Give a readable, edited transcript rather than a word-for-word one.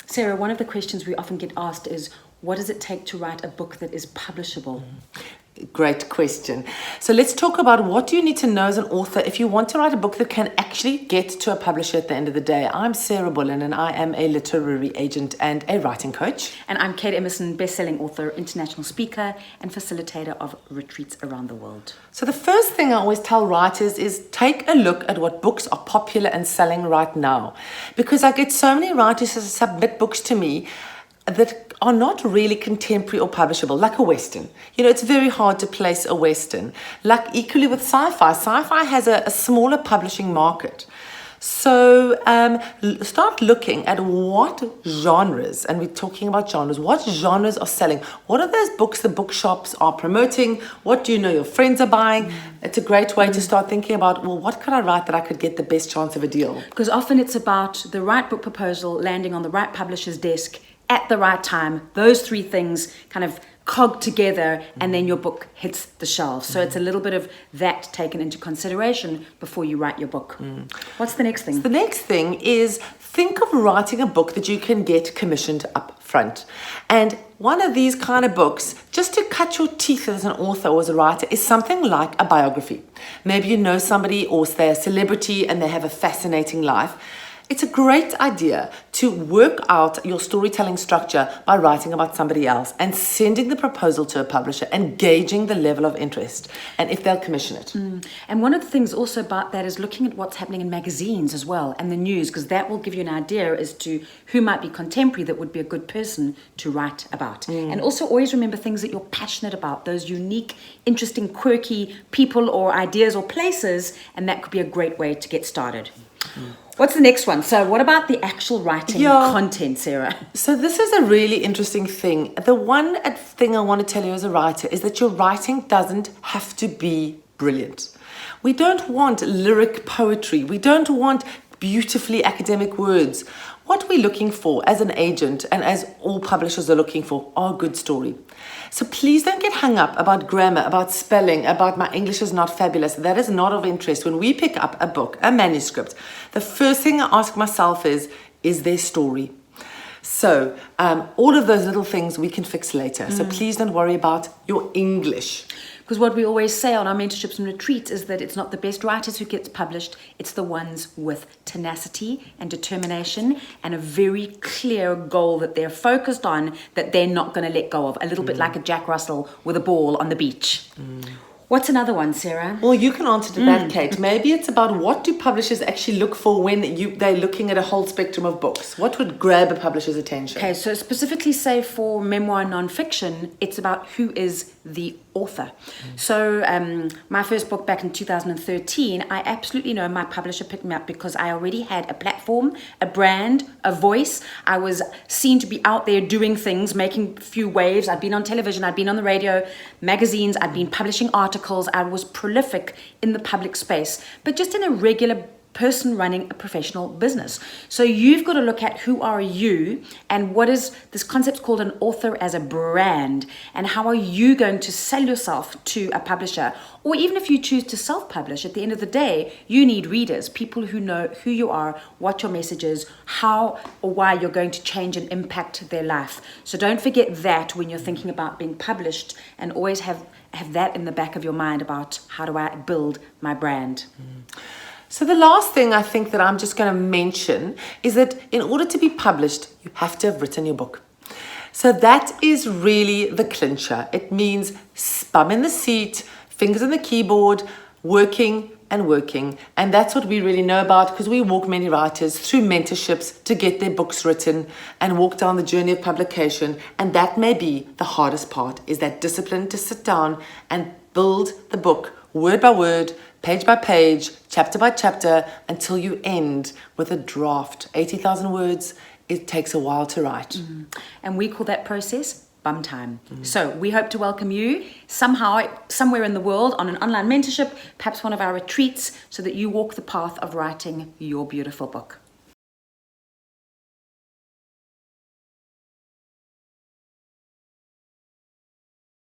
Sarah, one of the questions we often get asked is, what does it take to write a book that is publishable? Great question. So let's talk about what do you need to know as an author if you want to write a book that can actually get to a publisher at the end of the day. I'm Sarah Bullen and I am a literary agent and a writing coach. And I'm Kate Emerson, best-selling author, international speaker, and facilitator of retreats around the world. So the first thing I always tell writers is take a look at what books are popular and selling right now. Because I get so many writers who submit books to me that are not really contemporary or publishable, like a Western. You know, it's very hard to place a Western. Like equally with sci-fi. Sci-fi has a smaller publishing market. So start looking at what genres, and we're talking about genres, what genres are selling? What are those books the bookshops are promoting? What do you know your friends are buying? It's a great way to start thinking about, well, what could I write that I could get the best chance of a deal? Because often it's about the right book proposal landing on the right publisher's desk at the right time. Those three things kind of cog together and then your book hits the shelves. So it's a little bit of that taken into consideration before you write your book. What's the next thing? The next thing is think of writing a book that you can get commissioned up front. And one of these kind of books, just to cut your teeth as an author or as a writer, is something like a biography. Maybe you know somebody or they're a celebrity and they have a fascinating life. It's a great idea to work out your storytelling structure by writing about somebody else and sending the proposal to a publisher and gauging the level of interest and if they'll commission it. And one of the things also about that is looking at what's happening in magazines as well and the news, because that will give you an idea as to who might be contemporary that would be a good person to write about. And also always remember things that you're passionate about, those unique, interesting, quirky people or ideas or places, and that could be a great way to get started. What's the next one? So what about the actual writing content, Sarah? So this is a really interesting thing. The one thing I want to tell you as a writer is that your writing doesn't have to be brilliant. We don't want lyric poetry. We don't want beautifully academic words. What we're looking for as an agent and as all publishers are looking for are a good story. So please don't get hung up about grammar, about spelling, about my English is not fabulous. That is not of interest. When we pick up a book, a manuscript, the first thing I ask myself is there story? So all of those little things we can fix later. So please don't worry about your English. Because what we always say on our mentorships and retreats is that it's not the best writers who get published, it's the ones with tenacity and determination and a very clear goal that they're focused on that they're not going to let go of. A little bit like a Jack Russell with a ball on the beach. What's another one, Sarah? Well, you can answer to that, Kate. Maybe it's about what do publishers actually look for when they're looking at a whole spectrum of books. What would grab a publisher's attention? Okay, so specifically say for memoir nonfiction, it's about who is the author. So my first book back in 2013, I absolutely know my publisher picked me up because I already had a platform, a brand, a voice. I was seen to be out there doing things, making a few waves. I'd been on television, I'd been on the radio, magazines, I'd been publishing articles. I was prolific in the public space, but just in a regular person running a professional business. So you've got to look at who are you and what is this concept called an author as a brand, and how are you going to sell yourself to a publisher, or even if you choose to self-publish, at the end of the day you need readers, people who know who you are, what your message is, how or why you're going to change and impact their life. So don't forget that when you're thinking about being published, and always have that in the back of your mind about how do I build my brand. So the last thing I think that I'm just going to mention is that in order to be published, you have to have written your book. So that is really the clincher. It means bum in the seat, fingers on the keyboard, working and working. And that's what we really know about, because we walk many writers through mentorships to get their books written and walk down the journey of publication. And that may be the hardest part, is that discipline to sit down and build the book word by word, page by page, chapter by chapter, until you end with a draft. 80,000 words, it takes a while to write. And we call that process bum time. So we hope to welcome you somehow, somewhere in the world, on an online mentorship, perhaps one of our retreats, so that you walk the path of writing your beautiful book.